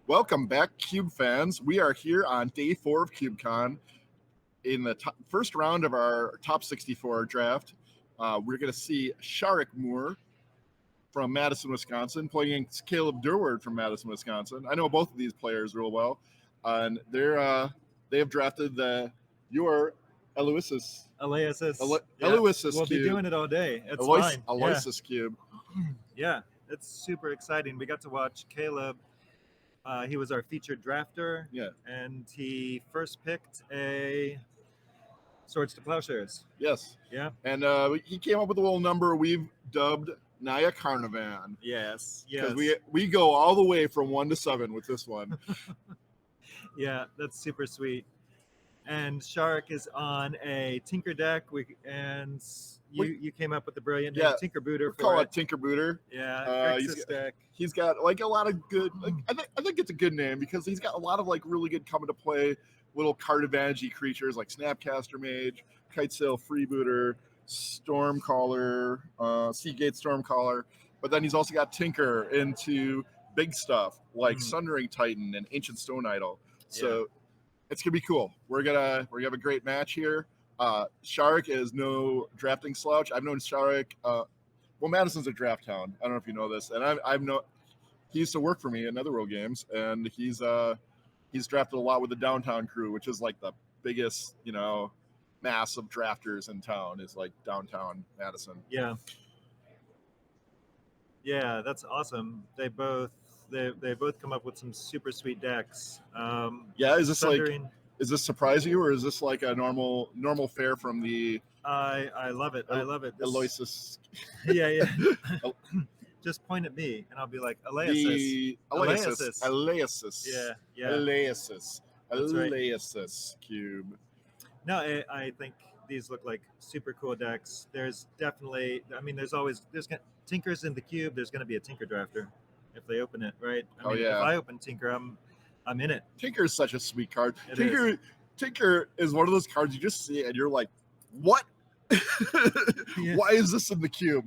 Welcome back, Cube fans. We are here on day 4 of CubeCon in the first round of our top 64 draft. We're going to see Sharik Moore from Madison, Wisconsin, playing against Caleb Durward from Madison, Wisconsin. I know both of these players real well, and they have drafted your Eleusis We'll Cube. be doing it all day. It's fine. Eleusis Cube. Yeah, it's super exciting. We got to watch Caleb. He was our featured drafter. Yeah. And he first picked a Swords to Plowshares. Yes. Yeah. And he came up with a little number we've dubbed Naya Carnavan. Yes. Because we go all the way from 1 to 7 with this one. Yeah, that's super sweet. And Sharik is on a Tinker deck, you came up with the brilliant name, Tinker Booter. Call it Tinker Booter. Yeah, deck. He's got like a lot of good. I think it's a good name because he's got a lot of like really good come into play little card advantage creatures like Snapcaster Mage, Kitesail Freebooter, Stormcaller, Seagate Stormcaller. But then he's also got Tinker into big stuff like Sundering Titan and Ancient Stone Idol. So it's gonna be cool. We're gonna have a great match here. Sharik is no drafting slouch. I've known Sharik. Madison's a draft town. I don't know if you know this, and he used to work for me in Netherworld Games, and he's drafted a lot with the downtown crew, which is like the biggest mass of drafters in town is like downtown Madison. Yeah, that's awesome. They both come up with some super sweet decks. Is this surprise you, or is this like a normal fare from the? I love it. I love it. Eleusis. Yeah. Just point at me, and I'll be like, Eleusis. Eleusis. Yeah. Eleusis Cube. No, I think these look like super cool decks. There's definitely, there's Tinkers in the cube. There's going to be a Tinker drafter if they open it, right? If I open Tinker, I'm in it. Tinker is such a sweet card. Tinker is one of those cards you just see and you're like, what? Why is this in the cube?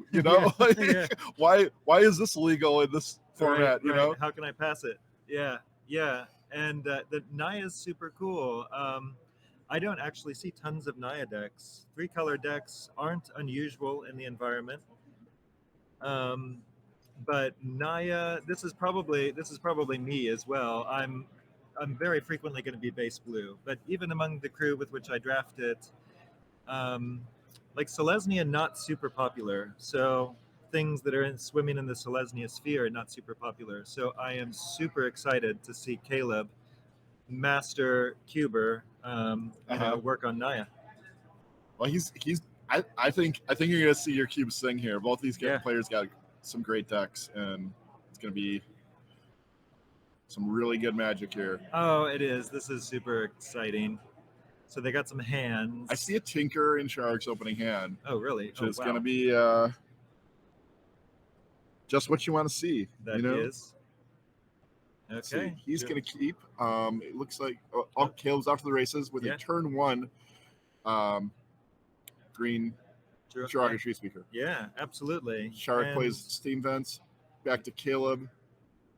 Why is this legal in this format? Right. How can I pass it? Yeah. And the Naya is super cool. I don't actually see tons of Naya decks. 3-color decks aren't unusual in the environment. But Naya, this is probably me as well. I'm very frequently going to be base blue, but even among the crew with which I drafted, like Selesnya, not super popular. So things that are swimming in the Selesnya sphere are not super popular. So I am super excited to see Caleb, master cuber, work on Naya. Well, I think you're gonna see your cube sing here. Both these players got some great decks, and it's gonna be some really good magic here. Oh, it is. This is super exciting. So they got some hands. I see a Tinker in Sharik's opening hand. Oh, really? Which is gonna be just what you want to see. That is. Okay. So he's gonna keep. It looks like Caleb's off to the races with a turn 1 green Jiraga Tree Speaker. Yeah, absolutely. Sharik plays Steam Vents. Back to Caleb.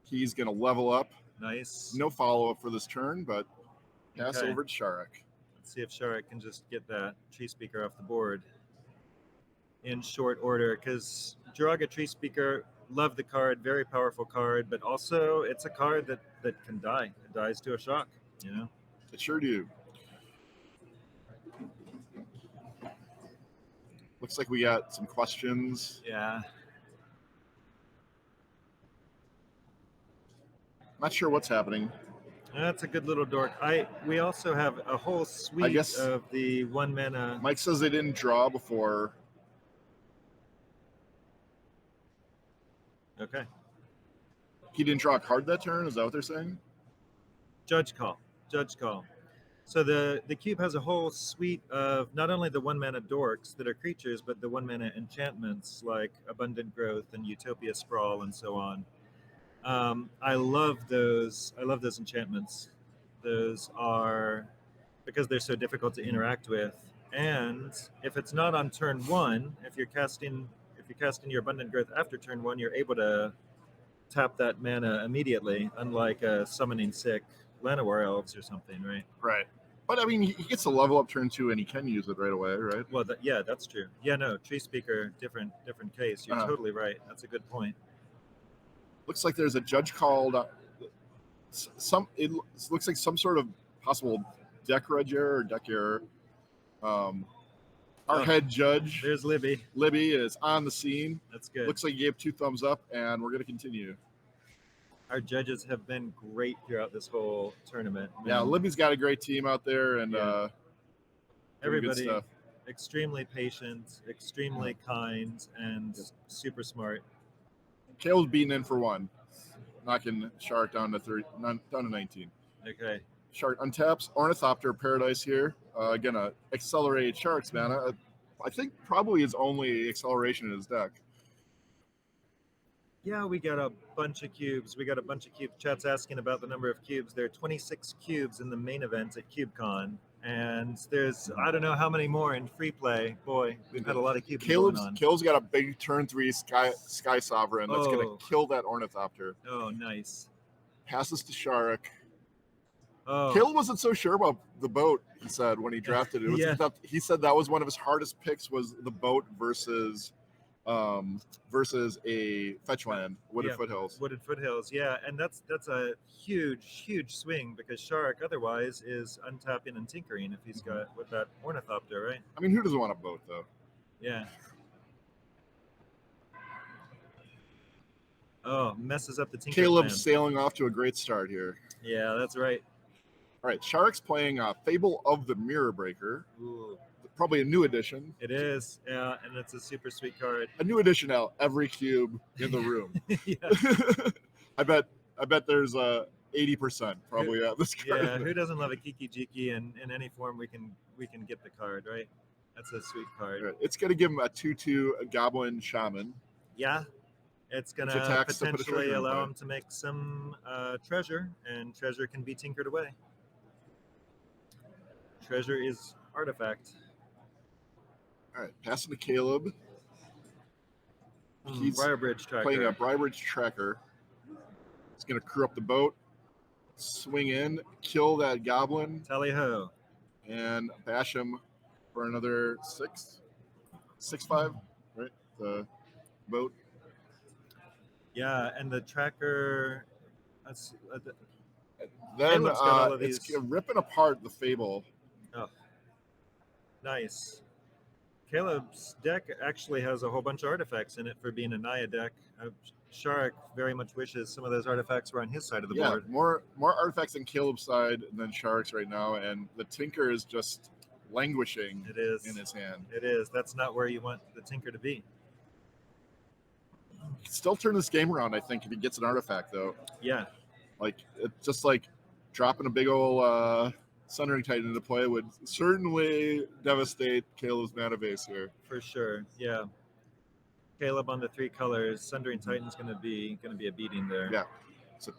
He's going to level up. Nice. No follow-up for this turn, but pass over to Sharik. Let's see if Sharik can just get that Tree Speaker off the board in short order, because Jiraga Tree Speaker, love the card, very powerful card, but also it's a card that can die. It dies to a shock, It sure do. Looks like we got some questions. Yeah. Not sure what's happening. That's a good little dork. We also have a whole suite of the 1 mana. Mike says they didn't draw before. Okay. He didn't draw a card that turn? Is that what they're saying? Judge call. So the cube has a whole suite of not only the 1 mana dorks that are creatures, but the 1 mana enchantments like Abundant Growth and Utopia Sprawl and so on. I love those enchantments. Those are because they're so difficult to interact with. And if it's not on turn 1, if you're casting your Abundant Growth after turn 1, you're able to tap that mana immediately, unlike summoning sick Llanowar elves or something, right? Right. But I mean, he gets a level up turn 2 and he can use it right away, right? Well, yeah, that's true. Yeah, no, Tree Speaker, different case. You're totally right. That's a good point. Looks like there's a judge called. It looks like some sort of possible deck reg error or deck error. Our head judge, There's Libby. Libby, is on the scene. That's good. Looks like he gave 2 thumbs up, and we're going to continue. Our judges have been great throughout this whole tournament. Man. Yeah, Libby's got a great team out there, and everybody extremely patient, extremely kind, and super smart. Caleb's beating in for 1, knocking Shark down to 19. Okay. Shark untaps Ornithopter Paradise here. Again, accelerate Shark's mana. I think probably his only acceleration in his deck. Yeah, we got a bunch of cubes. Chat's asking about the number of cubes. There are 26 cubes in the main event at CubeCon. And there's, I don't know how many more in free play. Boy, we've had a lot of cubes going on. Caleb's got a big turn 3 Sky Sovereign that's going to kill that Ornithopter. Oh, nice. Passes to Shark. Oh. Caleb wasn't so sure about the boat, he said, when he drafted it. He said that was one of his hardest picks, was the boat versus a fetch land, Wooded Foothills. Wooded Foothills, yeah, and that's a huge swing, because Shark otherwise is untapping and tinkering if he's got with that Ornithopter, right? I mean, who doesn't want a boat though? Yeah. Oh, messes up the tinker. Caleb's plan. sailing off to a great start here. Yeah, that's right. All right, Shark's playing Fable of the Mirror Breaker. Ooh. Probably a new edition. It is, yeah, and it's a super sweet card. A new edition out every cube in the room. I bet there's 80% probably at this card. Yeah, who doesn't love a Kiki Jiki in any form we can get the card, right? That's a sweet card. Right. It's gonna give him a 2/2 Goblin Shaman. Yeah. It's gonna potentially allow him to make some treasure, and treasure can be tinkered away. Treasure is artifact. All right, passing to Caleb. He's Briarbridge Tracker. Playing a Briarbridge Tracker. He's going to crew up the boat, swing in, kill that goblin. Tally ho. And bash him for another 6/5, right? The boat. Yeah, and the tracker. Then it's ripping apart the Fable. Oh, nice. Caleb's deck actually has a whole bunch of artifacts in it for being a Naya deck. Shark very much wishes some of those artifacts were on his side of the board. More artifacts on Caleb's side than Shark's right now, and the Tinker is just languishing in his hand. It is. That's not where you want the Tinker to be. He can still turn this game around, I think, if he gets an artifact, though. Yeah. It's just like dropping a big old Sundering Titan into play would certainly devastate Caleb's mana base here. For sure, yeah. Caleb on the 3 colors, Sundering Titan's going to be a beating there. Yeah. So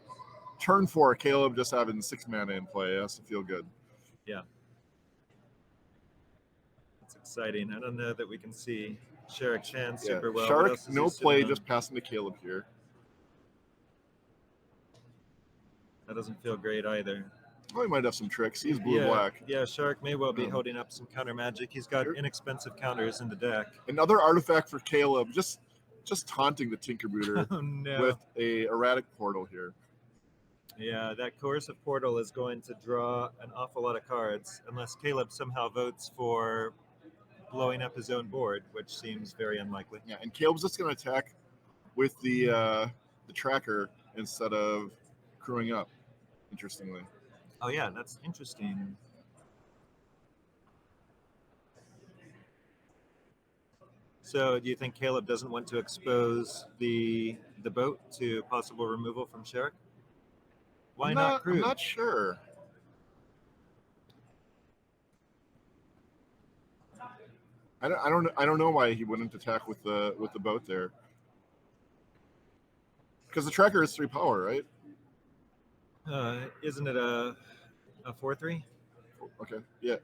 turn 4, Caleb just having 6 mana in play. It has to feel good. Yeah. It's exciting. I don't know that we can see Shark Chan super well. Shark, no play, just passing to Caleb here. That doesn't feel great either. Well, he might have some tricks. He's blue-black. Yeah, Shark may well be holding up some counter magic. He's got inexpensive counters in the deck. Another artifact for Caleb, just taunting the Tinkerbooter with a erratic portal here. Yeah, that coercive portal is going to draw an awful lot of cards, unless Caleb somehow votes for blowing up his own board, which seems very unlikely. Yeah, and Caleb's just going to attack with the tracker instead of crewing up, interestingly. Oh yeah, that's interesting. So do you think Caleb doesn't want to expose the boat to possible removal from Shark? Why not crew? I'm not sure. I don't know why he wouldn't attack with the boat there. Because the tracker is 3 power, right? Isn't it a 4/3? Okay, yeah.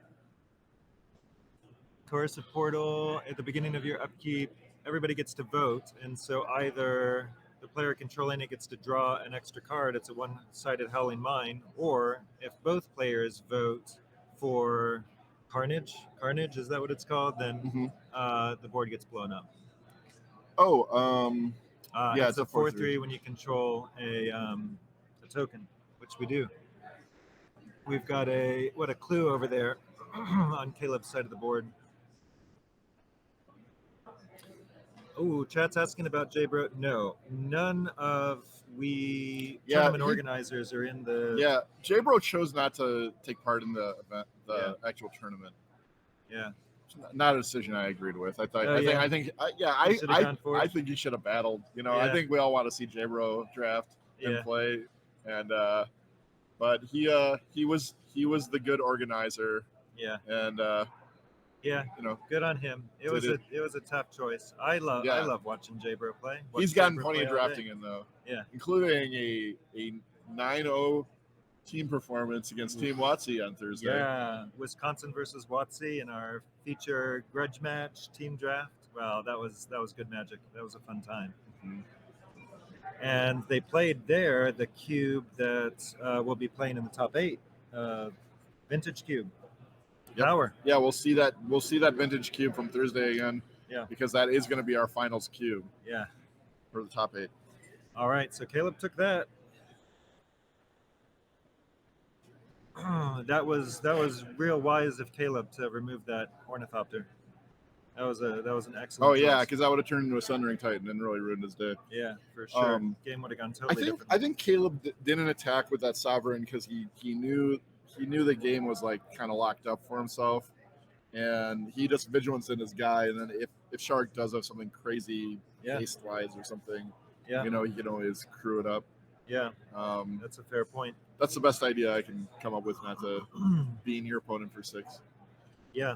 Coercive portal at the beginning of your upkeep. Everybody gets to vote, and so either the player controlling it gets to draw an extra card. It's a one-sided Howling Mine. Or if both players vote for Carnage, is that what it's called? Then the board gets blown up. Oh, yeah, it's a 4/3 when you control a token, which we do. We've got a clue over there on Caleb's side of the board. Oh, chat's asking about J-Bro. No, none of tournament organizers are in the. Yeah, J-Bro chose not to take part in the event, actual tournament. Yeah. Not a decision I agreed with. I thought. I think he should have battled. You know, I think we all want to see J-Bro draft and play, and but he was the good organizer. Yeah. And you know, good on him. It was a tough choice. I love watching J-Bro play. He's gotten plenty of drafting in though. Yeah. Including a 9-0 team performance against Team Watsy on Thursday. Yeah, Wisconsin versus Watsy in our feature grudge match team draft. Wow, that was good magic. That was a fun time. Mm-hmm. And they played there the cube that will be playing in the top 8, Vintage Cube. Yep. Power. Yeah, we'll see that Vintage Cube from Thursday again. Yeah. Because that is going to be our finals cube. Yeah. For the top 8. All right, so Caleb took that. That was real wise of Caleb to remove that Ornithopter. That was an excellent. Oh yeah, because that would have turned into a Sundering Titan and really ruined his day. Yeah, for sure. Game would have gone totally different. I think Caleb didn't attack with that Sovereign because he knew the game was like kind of locked up for himself, and he just vigilance in his guy. And then if Shark does have something crazy haste wise or something, you know, he can always crew it up. Yeah, that's a fair point. That's the best idea I can come up with, not to being your opponent for 6. Yeah,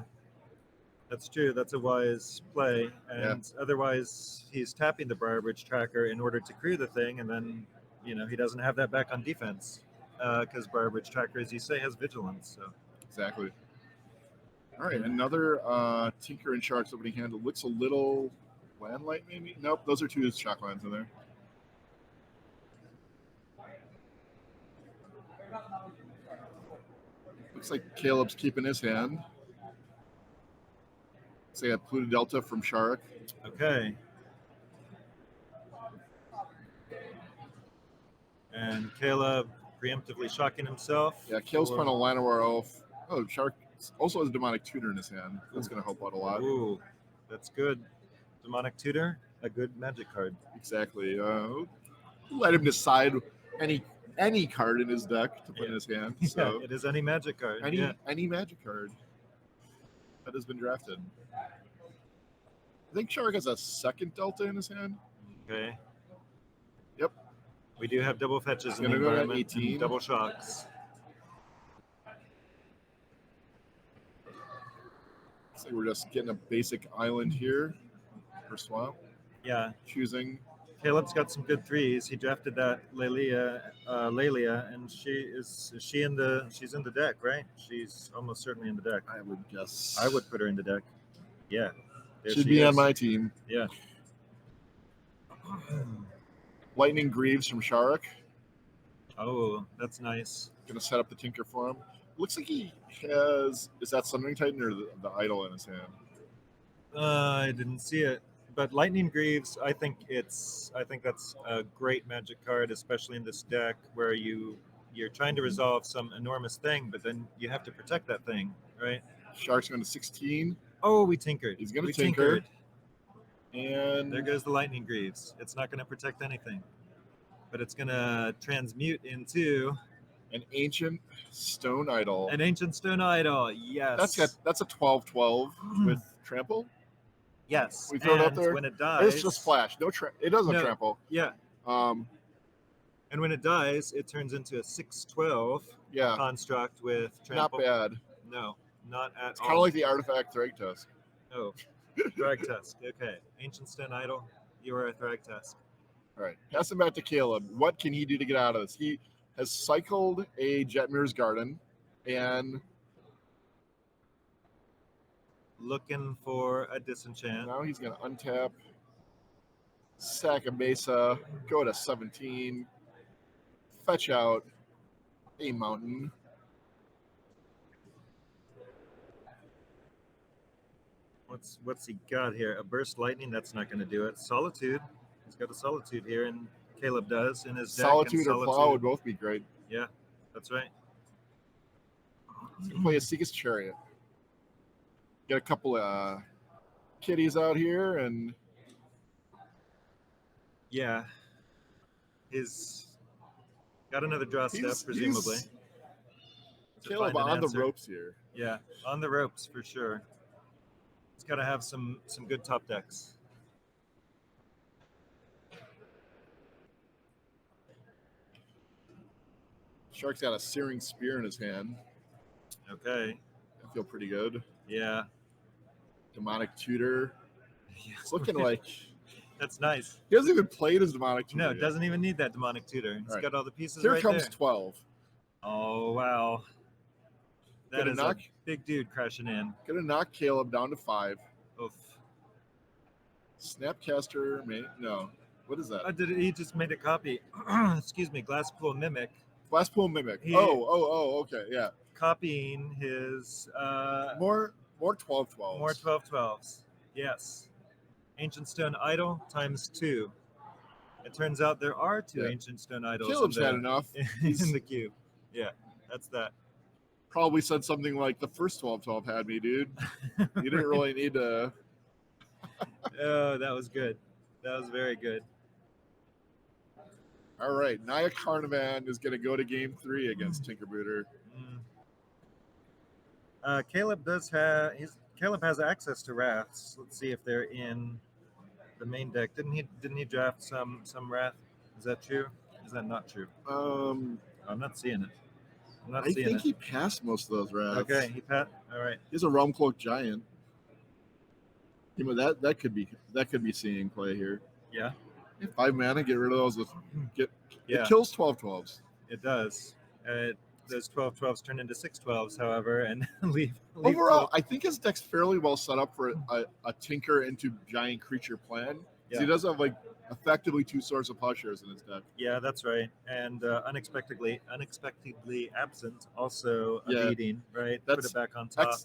that's true. That's a wise play. And otherwise, he's tapping the Briarbridge tracker in order to crew the thing, and then, you know, he doesn't have that back on defense because Briarbridge tracker, as you say, has vigilance. So exactly. All right, another Tinker and Shark's opening hand. It looks a little Landlight, maybe? Nope, those are 2 shock lands in there. Looks like Caleb's keeping his hand. So you got Pluto Delta from Shark. Okay. And Caleb preemptively shocking himself. Yeah, Caleb's playing a Llanowar Elf. Oh, Shark also has Demonic Tutor in his hand. That's going to help out a lot. Ooh, that's good. Demonic Tutor, a good magic card. Exactly. Let him decide any card in his deck to put in his hand. So it is any magic card. Any magic card that has been drafted. I think Shark has a second Delta in his hand. Okay. Yep. We do have double fetches in the environment. 18. Double shocks. So we're just getting a basic island here for swamp. Yeah. Choosing. Caleb's got some good 3s. He drafted that Lelia, and she's in the deck, right? She's almost certainly in the deck. I would guess. I would put her in the deck. Yeah. Should be on my team. Yeah. Lightning Greaves from Shark. Oh, that's nice. Gonna set up the Tinker for him. Looks like he has. Is that Sundering Titan or the Idol in his hand? I didn't see it. But Lightning Greaves, I think that's a great magic card, especially in this deck where you're trying to resolve some enormous thing, but then you have to protect that thing, right? Shark's going to 16. Oh, we tinkered. He's going to tinker. And there goes the Lightning Greaves. It's not going to protect anything, but it's going to transmute into an Ancient Stone Idol. An Ancient Stone Idol, yes. That's a 12/12 with trample. Yes. We throw it out there. When it dies, it's just flash. It doesn't trample. Yeah. And when it dies, it turns into a 6/12 construct with trample. Not bad. No, not at all. It's kind of like the artifact Thragtusk. Oh, Thragtusk. Okay. Ancient Stone Idol, you are a Thragtusk. All right. Pass him back to Caleb. What can he do to get out of this? He has cycled a Jetmir's Garden and looking for a disenchant. Now he's going to untap sack a Mesa, go to 17, fetch out a mountain. What's he got here? A burst lightning. That's not going to do it. Solitude. He's got a solitude here, and Caleb does in his deck. Solitude or Plow would both be great. Yeah, that's right. He's going to play a Seeker's Chariot. Get a couple of kitties out here, and yeah, he's got another draw step, presumably. Caleb on the ropes here. Yeah, on the ropes for sure. He's got to have some good top decks. Shark's got a Searing Spear in his hand. Okay. I feel pretty good. Yeah. Demonic Tutor. It's looking like... That's nice. He hasn't even played his Demonic Tutor. No, doesn't even need that Demonic Tutor. He's got all the pieces here right comes there. 12. Oh, wow. That is a big dude crashing in. Gonna knock Caleb down to 5. Oof. Snapcaster, no. What is that? He just made a copy. Excuse me, Glasspool Mimic. Glasspool Mimic. Okay, yeah. Copying his... More 12-12s. More 12-12s. Yes. Ancient Stone Idol times 2. It turns out there are 2 Ancient Stone Idols. Caleb's had enough. In the cube. Yeah, that's that. Probably said something like, the first 12-12 had me, dude. You didn't really need to... Oh, that was good. That was very good. All right, Naya Carnivan is going to go to game 3 against Tinkerbooter. Caleb has access to Wraths. Let's see if they're in the main deck. Didn't he draft some Wrath? Is that true? Is that not true? I'm not seeing it. I think he passed most of those Wraths. Okay, he passed. All right. He's a Realm Cloak Giant. You know, that could be seeing play here. Yeah. 5 mana, get rid of those. It kills 12-12s. It does. Those 12-12s turn into 6-12s, however, and leave overall, I think his deck's fairly well set up for a Tinker into Giant Creature plan. Yeah. He does have like effectively 2 Swords of Plowshares in his deck. Yeah, that's right. And unexpectedly absent, also a beating, right? Put it back on top.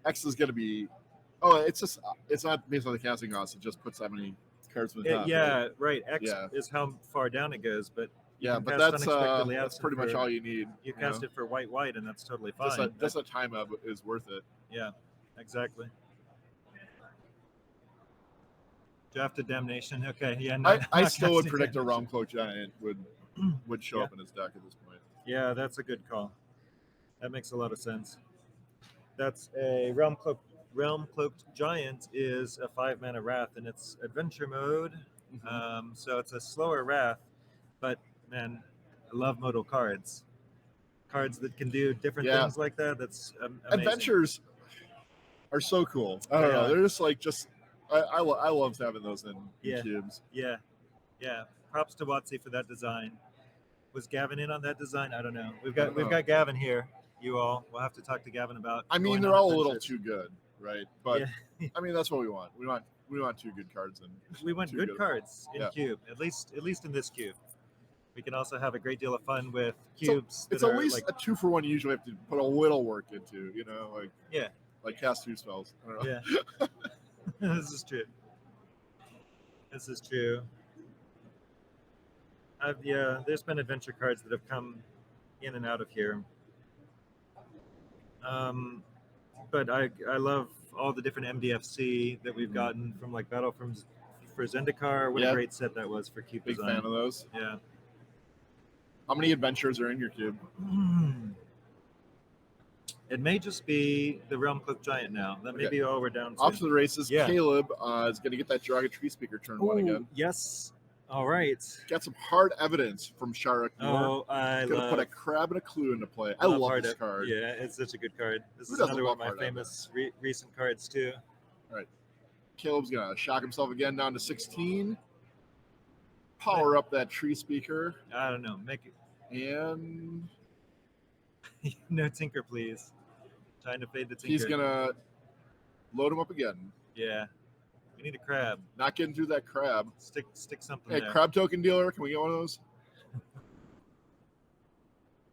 X is going to be... Oh, it's not based on the casting cost. It just puts that many cards in the top. Yeah, right. X is how far down it goes, but but that's pretty much all you need. You cast it for white, and that's totally fine. Just a time up is worth it. Yeah, exactly. Drafted Damnation. Okay, yeah. I still would predict a Realm Cloak Giant would show up in his deck at this point. Yeah, that's a good call. That makes a lot of sense. That's a Realm Cloaked Giant is a 5-mana Wrath in its adventure mode. So it's a slower Wrath, but man, I love modal cards. Cards that can do different things like that. That's amazing. Adventures are so cool. I don't know. They're just I love having those in cubes. Yeah. Props to Watsy for that design. Was Gavin in on that design? I don't know. We've got Gavin here. You all. We'll have to talk to Gavin about. I mean, they're all a little too good, right? But I mean, that's what we want. We want 2 good cards in. We want good cards in cube. At least in this cube. We can also have a great deal of fun with cubes. It's at least a 2-for-1 you usually have to put a little work into, like cast 2 spells. I don't know. Yeah. This is true. There's been adventure cards that have come in and out of here. But I love all the different MDFC that we've gotten from like Battle for Zendikar. What a great set that was for cube Big design. Fan of those. Yeah. How many adventures are in your cube? It may just be the Realm Cloak Giant now. That may be all we're down to. Off to the races. Caleb is going to get that Dragon Tree Speaker turn 1 again. Yes. All right. Got some hard evidence from Sharak. I going to put a Crab and a Clue into play. I love this card. Yeah, it's such a good card. This is another one of my famous recent cards too. All right. Caleb's going to shock himself again down to 16. Power up that Tree Speaker. I don't know. Make it. And no Tinker, please. Trying to fade the Tinker. He's gonna load him up again. Yeah. We need a crab. Not getting through that crab. Stick something Hey, there. crab token dealer, can we get one of those?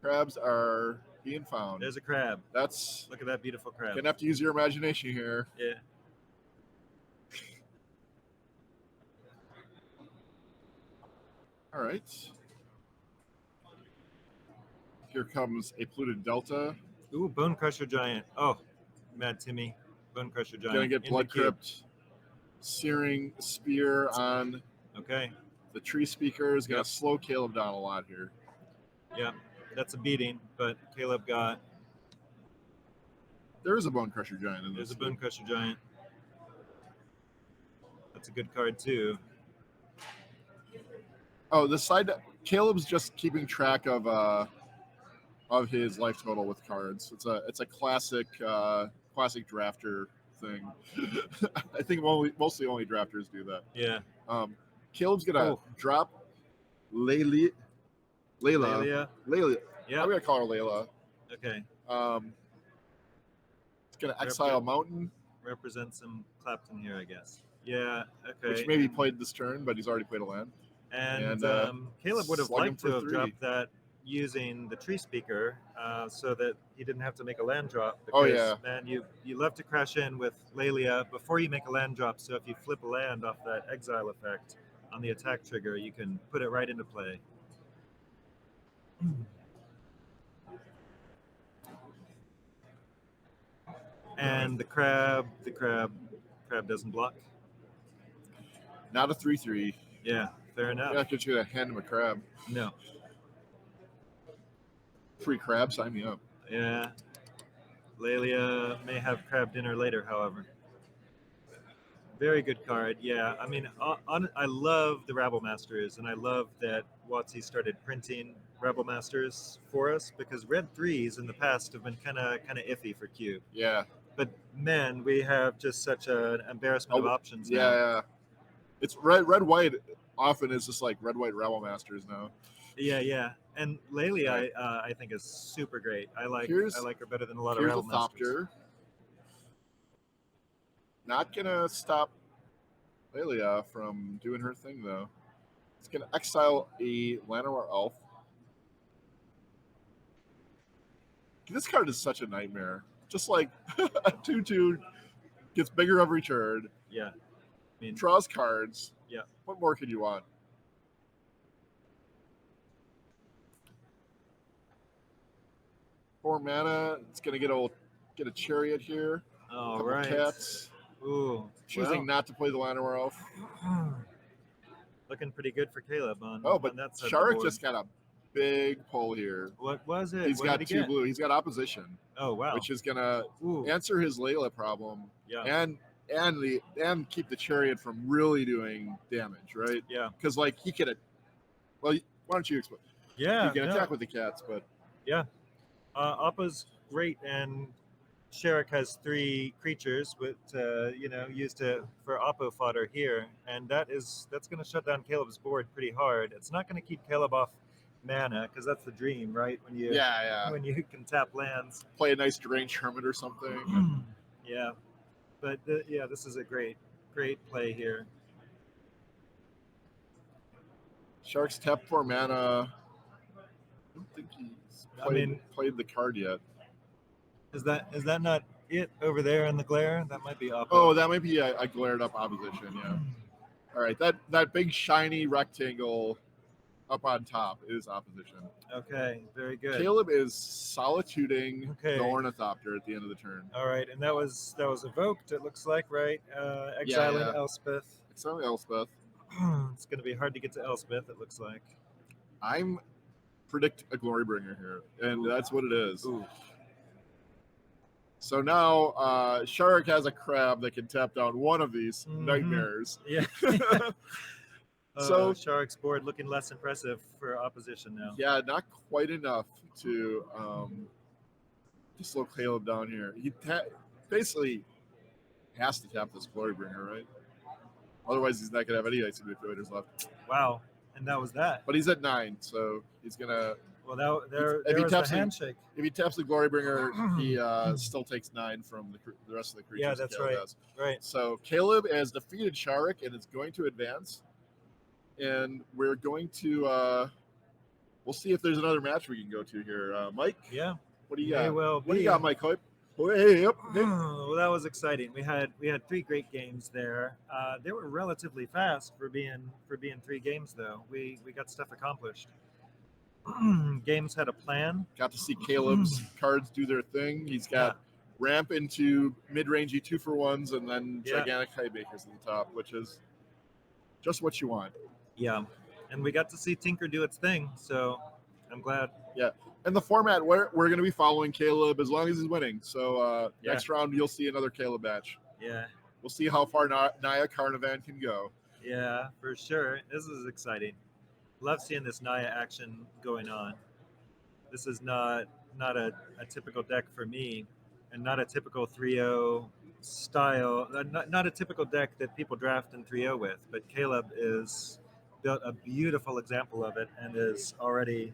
Crabs are being found. There's a crab. Look at that beautiful crab. Gonna have to use your imagination here. Yeah. All right. Here comes a polluted delta. Ooh, Bone Crusher Giant. Oh, Mad Timmy. Bone Crusher Giant. Gonna get in Blood the cube. Crypt. Searing Spear on Okay. the Tree Speaker is gonna slow Caleb down a lot here. Yeah, that's a beating, but Caleb got. There is a Bone Crusher Giant in this. There's a Bone Crusher Giant. That's a good card too. Oh, the side. Caleb's just keeping track of his life total with cards. It's a classic drafter thing. I think mostly only drafters do that. Yeah. Caleb's gonna drop Layla. Yeah. I'm gonna call her Layla. Okay. It's gonna exile Mountain. Represent some Clapton here, I guess. Yeah. Okay. Which maybe played this turn, but he's already played a land. And Caleb would have slug him liked for to have 3. dropped that using the Tree Speaker, so that he didn't have to make a land drop. Oh, Because, yeah. man, you love to crash in with Lelia before you make a land drop. So if you flip a land off that exile effect on the attack trigger, you can put it right into play. And the crab doesn't block. Not a 3/3. Yeah, fair enough. You're not just gonna hand him a crab. No. Free crab, sign me up. Yeah. Lelia may have crab dinner later, however. Very good card. Yeah, I mean, I love the Rabble Masters, and I love that WotC started printing Rabble Masters for us, because red 3s in the past have been kind of iffy for Cube. Yeah. But man, we have just such an embarrassment of options now. Yeah. It's red white often is just like red white Rabble Masters now. Yeah. And Lelia, I think is super great. I like her better than a lot of Rabble Masters. Here's a Thopter. Not gonna stop Lelia from doing her thing though. It's gonna exile a Llanowar Elf. This card is such a nightmare. Just like a 2/2 gets bigger every turn. Yeah. I mean, draws cards. Yeah. What more could you want? Four mana. It's gonna get a Chariot here. All right. Cats. Ooh. Choosing not to play the Llanowar Elf. Looking pretty good for Caleb on. But on that side Shark just got a big pull here. What was it? He's got 2 blue. He's got opposition. Oh wow. Which is gonna answer his Layla problem. Yeah. And keep the Chariot from really doing damage, right? Yeah. Because like he could. Well, why don't you explain? Yeah. You can attack with the cats, but yeah. Appa's great, and Sherrick has 3 creatures with used for Oppo fodder here, and that's going to shut down Caleb's board pretty hard. It's not going to keep Caleb off mana, because that's the dream, right? When you when you can tap lands, play a nice Deranged Hermit or something. Yeah, but this is a great play here. Sharks tap 4 mana. I don't think he's played the card yet. Is that not it over there in the glare? That might be Oppo. Oh, that might be a glared up opposition, yeah. All right, that big shiny rectangle up on top is opposition. Okay, very good. Caleb is solituding the Ornithopter at the end of the turn. All right, and that was evoked, it looks like, right? Exiling Elspeth. Exiling Elspeth. It's going to be hard to get to Elspeth, it looks like. I'm predict a Glorybringer here, and that's what it is. Ooh. So now Shark has a crab that can tap down one of these nightmares. Yeah. So Shark's board looking less impressive for opposition now. Yeah, not quite enough to slow Caleb down here. He basically has to tap this Glorybringer, right? Otherwise, he's not going to have any Ice Manipulator's left. Wow. And that was that. But he's at 9, so he's going to... Well, there If he was the taps handshake. If he taps the Glorybringer, he still takes 9 from the rest of the creatures. Yeah, that's Caleb right. has. Right. So Caleb has defeated Sharik and is going to advance. And we're going to we'll see if there's another match we can go to here. Mike? Yeah. What do you May got? well What do you be. got, Mike? Hey, yep. Well, that was exciting. We had 3 great games there. They were relatively fast for being 3 games, though. We got stuff accomplished. Games had a plan. Got to see Caleb's cards do their thing. He's got ramp into mid-rangey 2-for-1s and then gigantic high bakers at the top, which is just what you want. Yeah, and we got to see Tinker do its thing, so I'm glad. Yeah, and the format we're going to be following Caleb as long as he's winning. So next round you'll see another Caleb match. Yeah, we'll see how far Naya Carnivan can go. Yeah, for sure. This is exciting. Love seeing this Naya action going on. This is not a typical deck for me, and not a typical 3-0 style. Not a typical deck that people draft in 3-0 with. But Caleb is built a beautiful example of it and is already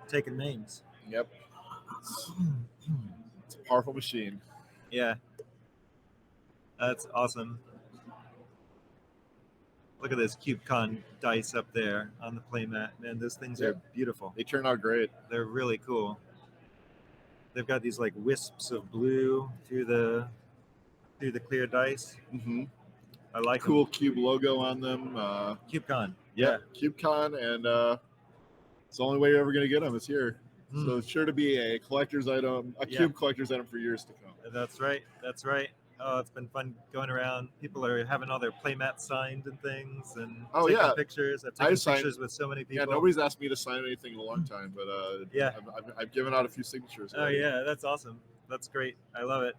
taking names. Yep, it's a powerful machine. Yeah, that's awesome. Look at this CubeCon dice up there on the playmat. Man, those things are beautiful. They turn out great. They're really cool. They've got these like wisps of blue through the clear dice. Mm-hmm. I like cool them. Cube logo on them. CubeCon. Yeah, CubeCon, and it's the only way you're ever going to get them is here. So it's sure to be a collector's item, a Cube collector's item for years to come. That's right. That's right. Oh, it's been fun going around. People are having all their playmats signed and things, and taking pictures. I've taken pictures with so many people. Yeah, nobody's asked me to sign anything in a long time, but I've given out a few signatures. Oh yeah, that's awesome. That's great. I love it.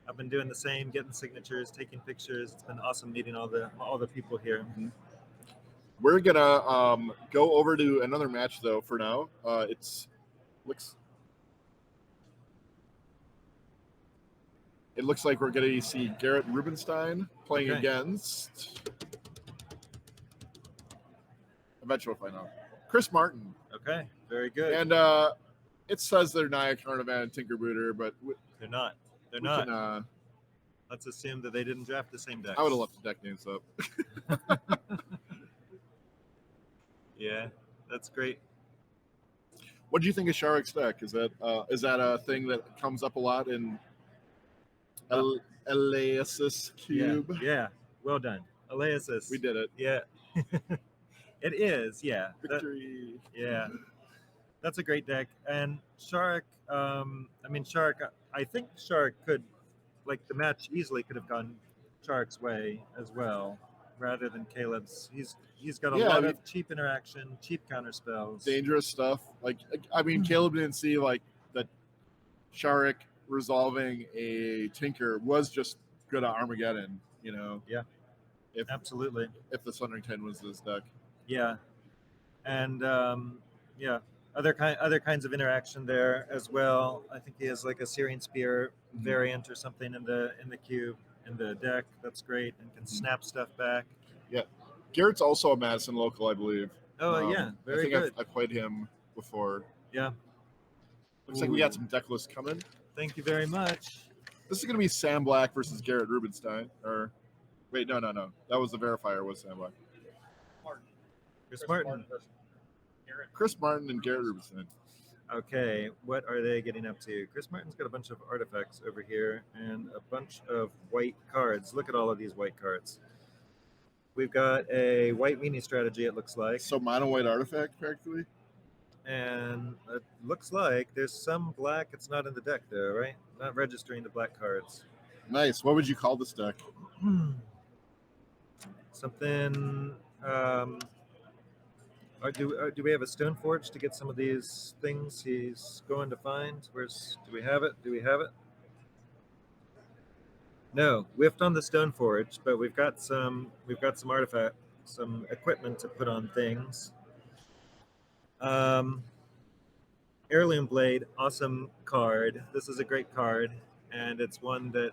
I've been doing the same, getting signatures, taking pictures. It's been awesome meeting all the people here. Mm-hmm. We're gonna go over to another match though. For now, it looks like we're going to see Garrett Rubenstein playing against. Eventually, we'll find out. Chris Martin. Okay, very good. And it says they're Naya Carnivan and Tinker Booter, but they're not. They're not. Let's assume that they didn't draft the same deck. I would have left the deck names up. Yeah, that's great. What do you think of Sharik's deck? Is that a thing that comes up a lot in Eleusis Cube? Yeah, well done. Eleusis. We did it. Yeah. It is, yeah. Victory. That's a great deck. And Sharik, Sharik, I think Sharik could, like, the match easily could have gone Sharik's way as well, rather than Caleb's. He's got a lot of cheap interaction, cheap counter spells. Dangerous stuff. Caleb didn't see, like, that Sharik resolving a Tinker was just good at Armageddon, you know? Yeah. Absolutely. If the Sundering 10 was this deck. Yeah. And, other kinds of interaction there as well. I think he has like a Syrian Spear variant or something in the cube, in the deck. That's great, and can snap stuff back. Yeah. Garrett's also a Madison local, I believe. Oh, yeah. Very good. I've played him before. Yeah. Looks like we got some deck lists coming. Thank you very much. This is going to be Sam Black versus Garrett Rubenstein. Or, wait, no. That was the verifier, was Sam Black. Chris Martin. Chris Martin and Garrett Rubenstein. Okay, what are they getting up to? Chris Martin's got a bunch of artifacts over here and a bunch of white cards. Look at all of these white cards. We've got a white weenie strategy, it looks like. So mono white artifact, practically? And it looks like there's some black. It's not in the deck, though, right? Not registering the black cards. Nice. What would you call this deck? Something... do we have a Stoneforge to get some of these things he's going to find? Do we have it? No, whiffed on the Stoneforge, but we've got some artifact, some equipment to put on things. Heirloom Blade, awesome card. This is a great card, and it's one that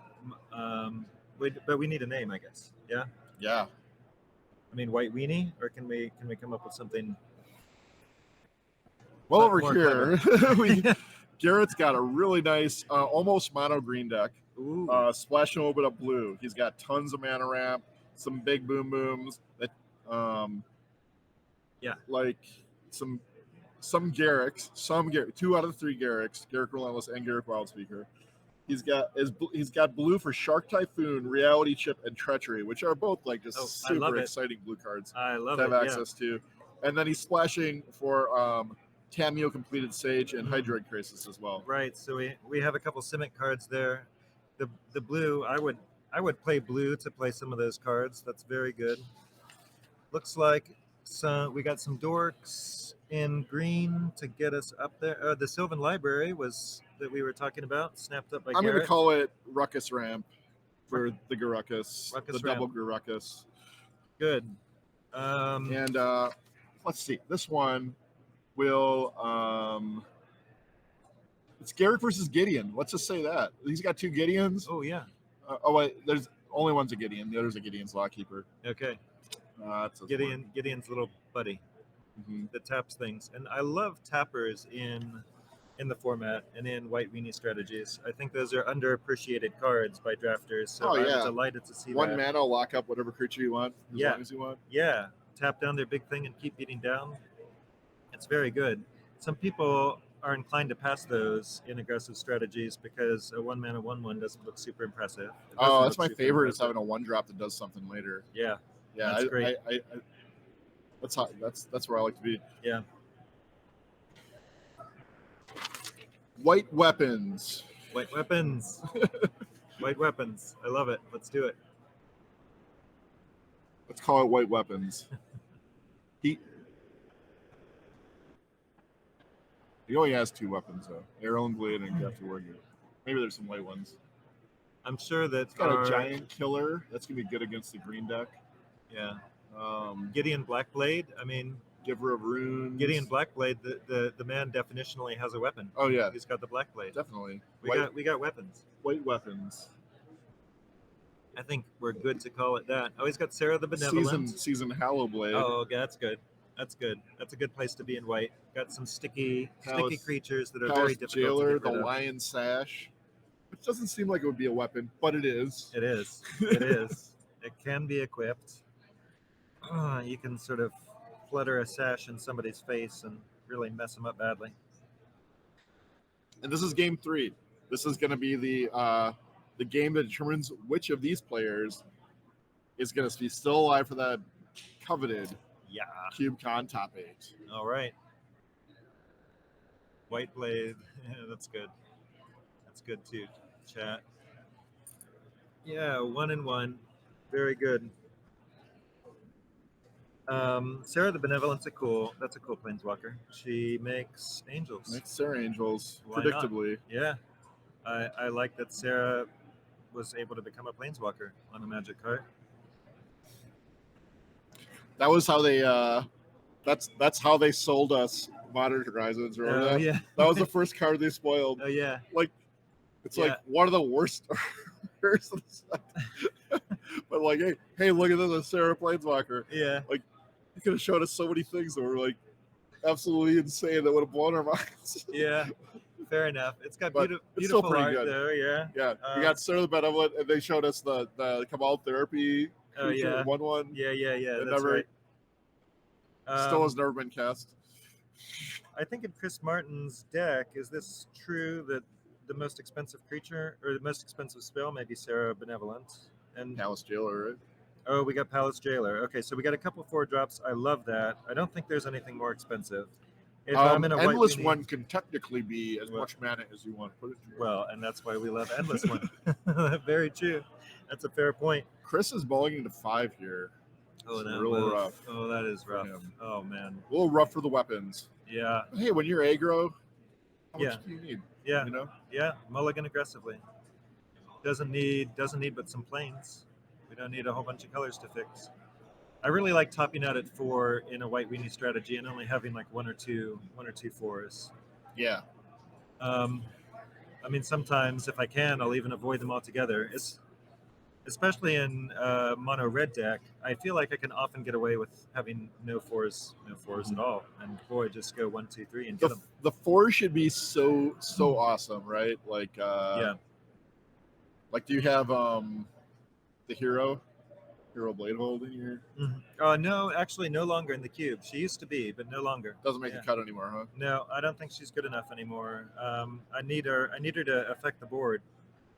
but we need a name, I guess. Yeah. Yeah. I mean, white weenie, or can we come up with something? Well, but over more here, Garrett's got a really nice, almost mono green deck. Ooh. Splashing a little bit of blue. He's got tons of mana ramp, some big boom booms that, like some Garricks, 2 out of the 3 Garricks, Garrick Relentless and Garrick Wildspeaker. He's got blue for Shark Typhoon, Reality Chip, and Treachery, which are both like just super exciting blue cards I love to have it, access to. And then he's splashing for Tameo Completed Sage and Hydroid Crisis as well. Right. So we have a couple Simic cards there. The blue, I would play blue to play some of those cards. That's very good. Looks like we got some dorks in green to get us up there. The Sylvan Library that we were talking about, snapped up by I'm Garrett. going to call it Ruckus Ramp for the Garuckus, the Ramp. double Garuckus. Good. And let's see. This one will it's Garrick versus Gideon. Let's just say that. He's got 2 Gideons. Oh, yeah. Wait, there's only one's a Gideon. The other's a Gideon's Lawkeeper. Okay. That's Gideon's little buddy that taps things. And I love tappers in the format and in White Weenie strategies. I think those are underappreciated cards by drafters. So I'm delighted to see 1 mana, lock up whatever creature you want as long as you want. Yeah. Tap down their big thing and keep beating down. It's very good. Some people are inclined to pass those in aggressive strategies because a 1 mana 1/1 doesn't look super impressive. That's my favorite, is having a 1-drop that does something later. Yeah. Yeah, that's great. That's where I like to be. Yeah. White weapons. White weapons. White weapons. I love it. Let's do it. Let's call it white weapons. He only has 2 weapons though: Arrow and Blade and Crafty Wargear. Maybe there's some white ones. I'm sure that it's got a giant killer. That's gonna be good against the green deck. Yeah. Gideon Blackblade. I mean, Giver of Runes. Gideon Blackblade. The man definitionally has a weapon. Oh yeah, he's got the Blackblade. Definitely. We got weapons. White weapons. I think we're good to call it that. Oh, he's got Sarah the Benevolent. Season Hallowblade. Oh, okay, that's good. That's good. That's a good place to be in white. Got some sticky creatures that are very difficult Jailer, to get rid the of. Lion Sash, which doesn't seem like it would be a weapon, but it is. It is. It is. It can be equipped. You can sort of flutter a sash in somebody's face and really mess them up badly. And this is game 3. This is going to be the game that determines which of these players is going to be still alive for that coveted CubeCon top 8. All right. White Blade. Yeah, that's good. That's good too. Chat. Yeah, 1-1. Very good. Sarah the Benevolent's that's a cool planeswalker. She makes angels. Makes Sarah angels, Why predictably. Not? Yeah. I like that Sarah was able to become a planeswalker on a Magic card. That was how they that's how they sold us Modern Horizons. Remember that? Yeah. That was the first card they spoiled. Oh yeah. Like it's like one of the worst cards of the set. But like, hey, look at this, a Sarah Planeswalker. Yeah. Like you could have showed us so many things that were like absolutely insane that would have blown our minds. Yeah. Fair enough. It's got beautiful art good. though, yeah. Yeah. We got Sarah the Benevolent, and they showed us the Cabal Therapy. Oh yeah. 1/1. Yeah. That's right. Still has never been cast. I think in Chris Martin's deck, is this true that the most expensive creature or the most expensive spell may be Sarah Benevolent? And Palace Jailer, right? Oh, we got Palace Jailer. Okay, so we got a couple 4-drops. I love that. I don't think there's anything more expensive. If I'm in a Endless White Weenie, One can technically be as much mana as you want to put it through. Well, and that's why we love Endless One. Very true. That's a fair point. Chris is bowling into 5 here. Oh, it's real rough. Oh, that is rough. Oh man. A little rough for the weapons. Yeah. Hey, when you're aggro, how much do you need? Yeah. You know? Yeah. Mulligan aggressively. Doesn't need but some planes. We don't need a whole bunch of colors to fix. I really like topping out at 4 in a White Weenie strategy and only having like one or two 4s. Yeah. I mean, sometimes if I can, I'll even avoid them altogether. especially in mono red deck, I feel like I can often get away with having no fours at all, and boy, just go 1, 2, 3 and get them. The 4 should be so awesome, right? Like Yeah. like do you have the hero blade hold in here? No, actually, no longer in the cube. She used to be, but no longer. Doesn't make a cut anymore, huh? No, I don't think she's good enough anymore. I need her to affect the board.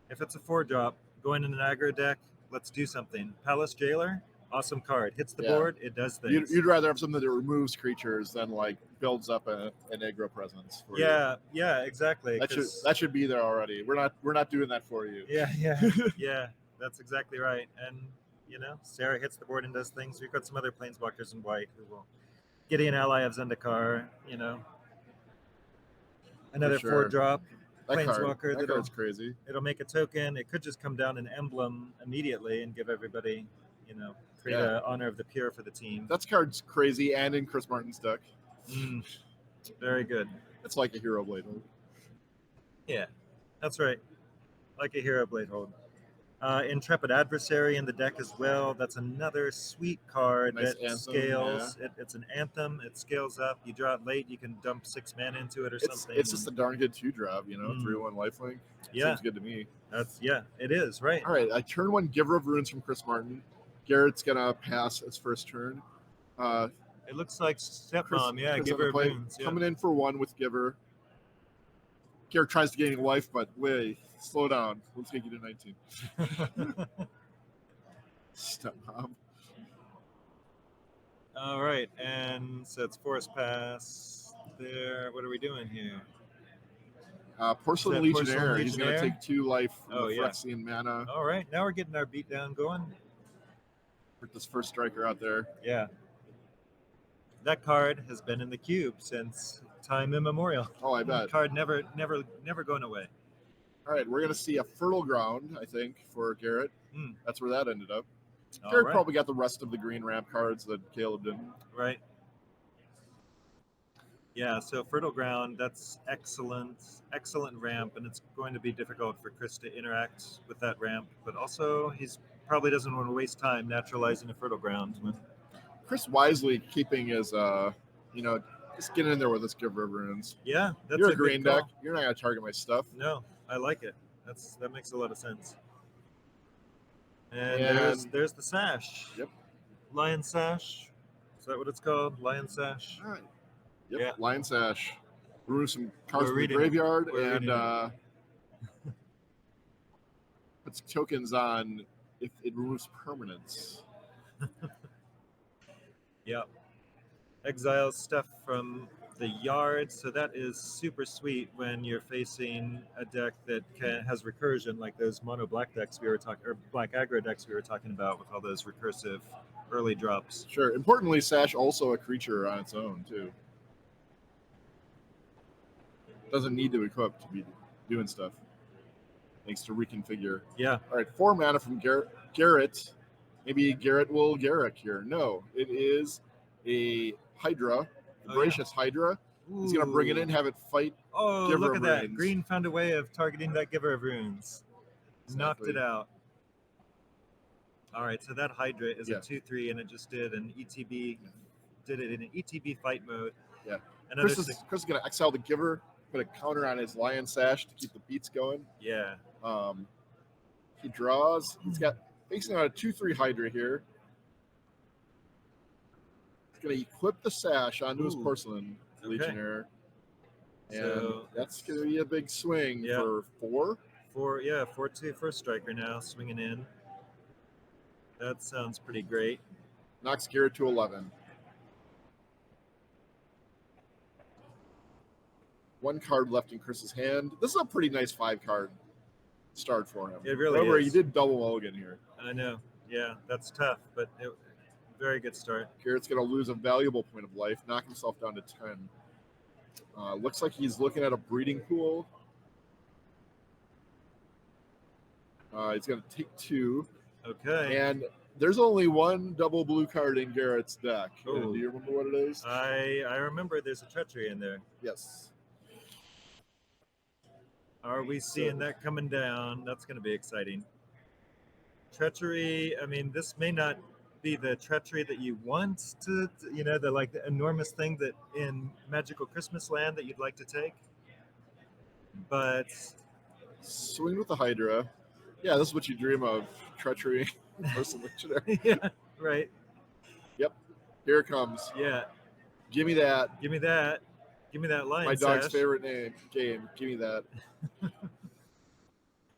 If it's a 4-drop, going in an aggro deck, let's do something. Palace Jailer, awesome card. Hits the board, it does things. You'd rather have something that removes creatures than like builds up an aggro presence. For you. Yeah, exactly. That should be there already. We're not doing that for you. Yeah. That's exactly right. And Sarah hits the board and does things. We've got some other planeswalkers in white who will. Gideon ally of Zendikar, another 4-drop. Planeswalker that card's crazy. It'll make a token. It could just come down an emblem immediately and give everybody, create a honor of the pure for the team. That card's crazy and in Chris Martin's deck. Very good. It's like a hero blade hold. Yeah, that's right. Like a hero blade hold. Intrepid Adversary in the deck as well. That's another sweet card that scales. Yeah. It's an anthem. It scales up. You draw it late. You can dump 6 mana into it or something. It's just a darn good 2-drop, 3/1 lifelink. Yeah. Seems good to me. It is, right. All right, I turn 1 Giver of Runes from Chris Martin. Garrett's going to pass his first turn. It looks like Stepmom, Giver of Runes. Yeah. Coming in for 1 with Giver. Garrett tries to gain life, but wait, slow down. We'll take you to 19. Stepmom. All right, and so it's Forest Pass there. What are we doing here? Porcelain Legionnaire. He's going to take 2 life from the Phyrexian mana. All right, now we're getting our beatdown going. Put this first striker out there. Yeah. That card has been in the cube since time immemorial. Oh, I bet. The card never going away. All right, we're going to see a Fertile Ground, I think, for Garrett. That's where that ended up. Garrett probably got the rest of the green ramp cards that Caleb didn't. Right. Yeah, so Fertile Ground, that's excellent ramp, and it's going to be difficult for Chris to interact with that ramp, but also he's probably doesn't want to waste time naturalizing a Fertile Ground. Chris wisely keeping his, just getting in there with his Giver of Runes. Yeah, that's You're a green deck. You're not going to target my stuff. No, I like it. That makes a lot of sense. And there's the Sash. Yep. Lion Sash. Is that what it's called? Lion Sash? All right. Yep. Yeah. Lion Sash. Remove some cards from the graveyard and puts tokens on if it removes permanents. Yep. Exiles stuff from the yard, so that is super sweet when you're facing a deck that has recursion, like those mono black decks we were talking, or black aggro decks we were talking about, with all those recursive early drops. Sure. Importantly, Sash also a creature on its own too. Doesn't need to equip to be doing stuff. Thanks to reconfigure. Yeah. All right, 4 mana from Garrett. Maybe Garrett will Garrick here. No, it is a Hydra, Voracious Hydra. Ooh. He's going to bring it in, have it fight. Oh, Giver look at that. Runes. Green found a way of targeting that Giver of Runes. Exactly. Knocked it out. All right, so that Hydra is a 2/3, and it just did an ETB. Did it in an ETB fight mode. Yeah. Chris is going to exile the Giver, put a counter on his Lion Sash to keep the beats going. Yeah. He draws. He's got facing out a 2/3 Hydra here. He's going to equip the Sash onto his Porcelain Legionnaire. And that's going to be a big swing for 4. 4/2 first striker now, swinging in. That sounds pretty great. Knocks Garrett to 11. 1 card left in Chris's hand. This is a pretty nice 5-card start for him. It really Remember, is. you did double mulligan here. I know. Yeah, that's tough, but very good start. Garrett's going to lose a valuable point of life, knock himself down to 10. Looks like he's looking at a breeding pool. He's going to take 2. Okay. And there's only 1 double blue card in Garrett's deck. Ooh. Do you remember what it is? I remember there's a treachery in there. Yes. Are we seeing that coming down? That's going to be exciting. Treachery. I mean, this may not be the treachery that you want to the enormous thing that in Magical Christmas Land that you'd like to take. But Swing with the Hydra. Yeah, this is what you dream of. Treachery. First legendary. yeah, right. Yep. Here it comes. Yeah. Give me that. Give me that. Give me that lion My dog's sash. favorite game. Give me that.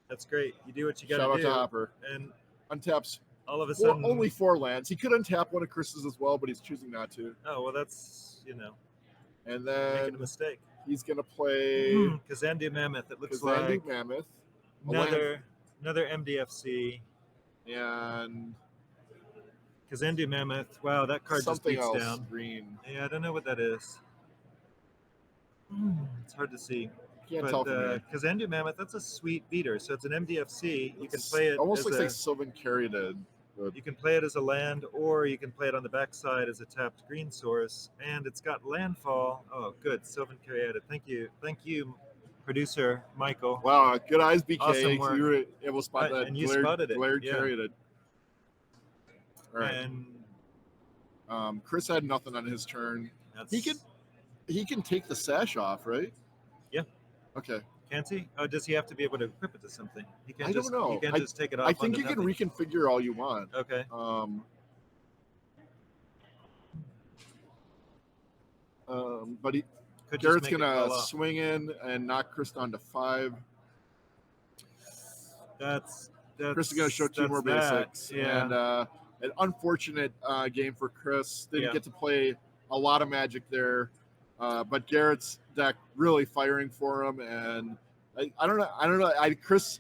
That's great. You do what you got Shout to out do. to Hopper. And Untaps. all of a sudden, Only 4 lands. He could untap one of Chris's as well, but he's choosing not to. oh well, that's And making then a mistake. he's gonna play Kazandu Mammoth. It looks Kazandu like Mammoth. another MDFC. And Kazandu Mammoth. Wow, that card something just beats else. down. Green. Yeah, I don't know what that is. It's hard to see. Can't tell But from here. Kazandu Mammoth, that's a sweet beater. So it's an MDFC. You can It's play it almost as looks a, like Sylvan Caryatid. But you can play it as a land, or you can play it on the backside as a tapped green source. And it's got landfall. Oh, good. Sylvan Caryatid. Thank you, producer Michael. wow, good eyes, BK. Awesome work. You were able to spot that. And you spotted it. Glared Yeah. Caryatid. All right. And Chris had nothing on his turn. that's, He can take the sash off, right? Yeah. Okay. Can't he? Oh, does he have to be able to equip it to something? He can I don't just, know. You can just take it off. I think onto you can nothing? reconfigure all you want. Okay. But Could just Garrett's make it gonna fall off. swing in and knock Chris down to 5. That's Chris is gonna show 2 more that. basics. Yeah. And an unfortunate game for Chris. Didn't Yeah. get to play a lot of Magic there. But Garrett's deck really firing for him, and I don't know. Chris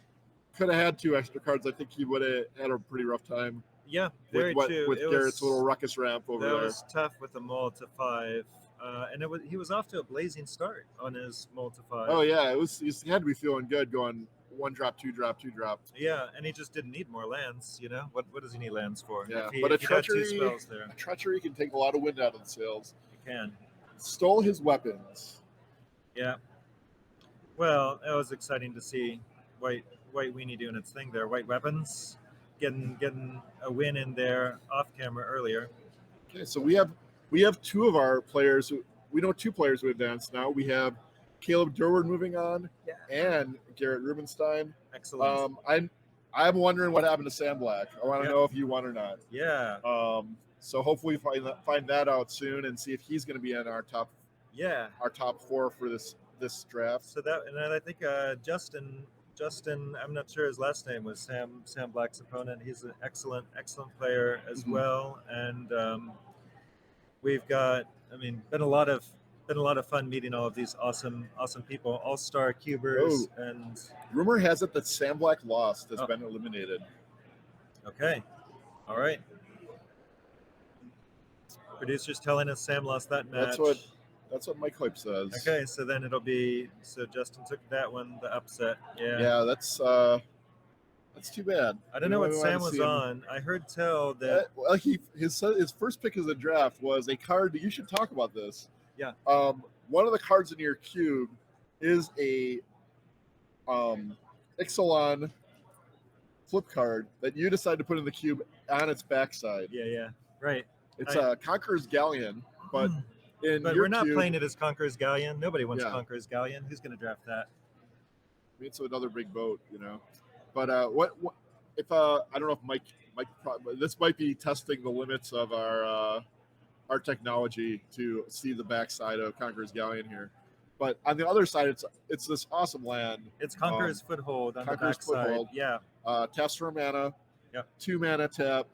could have had 2 extra cards. I think he would have had a pretty rough time Yeah, very true. with It Garrett's was, little ruckus ramp over that there. was tough with the mull to 5, and he was off to a blazing start on his mull to 5. Oh yeah, he had to be feeling good going 1 drop, 2 drop, 2 drop. Yeah, and he just didn't need more lands. What does he need lands for? Yeah, if he, but a if he got 2 treachery, spells there, a treachery can take a lot of wind out of the sails. he can. Stole his weapons. Yeah. Well, it was exciting to see White Weenie doing its thing there. White Weapons getting a win in there off camera earlier. Okay, so we have 2 of our players we know 2 players who advanced now. We have Caleb Durward moving on, and Garrett Rubenstein. Excellent. I'm wondering what happened to Sam Black. I want to know if you won or not. Yeah. So hopefully find that out soon and see if he's going to be in our top 4 for this draft. So and I think Justin, I'm not sure his last name was Sam Black's opponent. He's an excellent player as well, and we've got. Been a lot of fun meeting all of these awesome people, all-star cubers, and rumor has it that Sam Black lost has been eliminated. Okay, all right. Producer's telling us Sam lost that match. That's what Mike Hoyp says. Okay, so then it'll be Justin took that one, the upset. Yeah. Yeah, that's too bad. I don't know what Sam was on. I heard tell that. Well, his first pick as a draft was a card. You should talk about this. Yeah. One of the cards in your cube is a Ixalan flip card that you decide to put in the cube on its backside. Yeah. Right. It's a Conqueror's Galleon, but But your we're not cube, playing it as Conqueror's Galleon. Nobody wants Yeah. Conqueror's Galleon. Who's going to draft that? It's another big boat, But what if I don't know if Mike this might be testing the limits of our technology to see the backside of Conqueror's Galleon here. But on the other side, it's this awesome land. It's Conqueror's Foothold on Conqueror's the backside. Foothold. Yeah. Taps for a mana. Yep. 2 mana tap,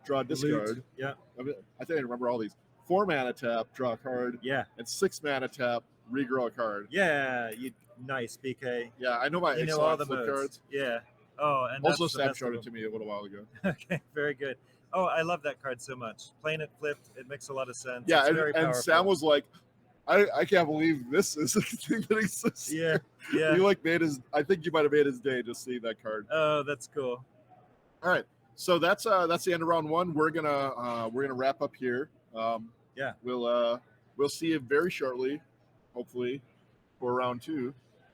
draw discard. Loot. Yeah. I think I remember all these. 4 mana tap, draw a card. Yeah. And 6 mana tap, regrow a card. Yeah. Nice, BK. Yeah, I know my You know all the flip modes. cards. Yeah. Oh, and Also, that's the Sam best showed of it to me a little while ago. them. Okay, very good. Oh, I love that card so much. Playing it flipped, it makes a lot of sense. Yeah, it's very and powerful. Sam was like, I can't believe this is a thing that exists. Yeah. You I think you might have made his day just seeing that card. Oh, that's cool. All right. So that's the end of round 1. We're gonna wrap up here. Yeah. We'll see you very shortly, hopefully, for round 2.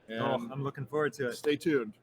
And I'm looking forward to it. stay tuned.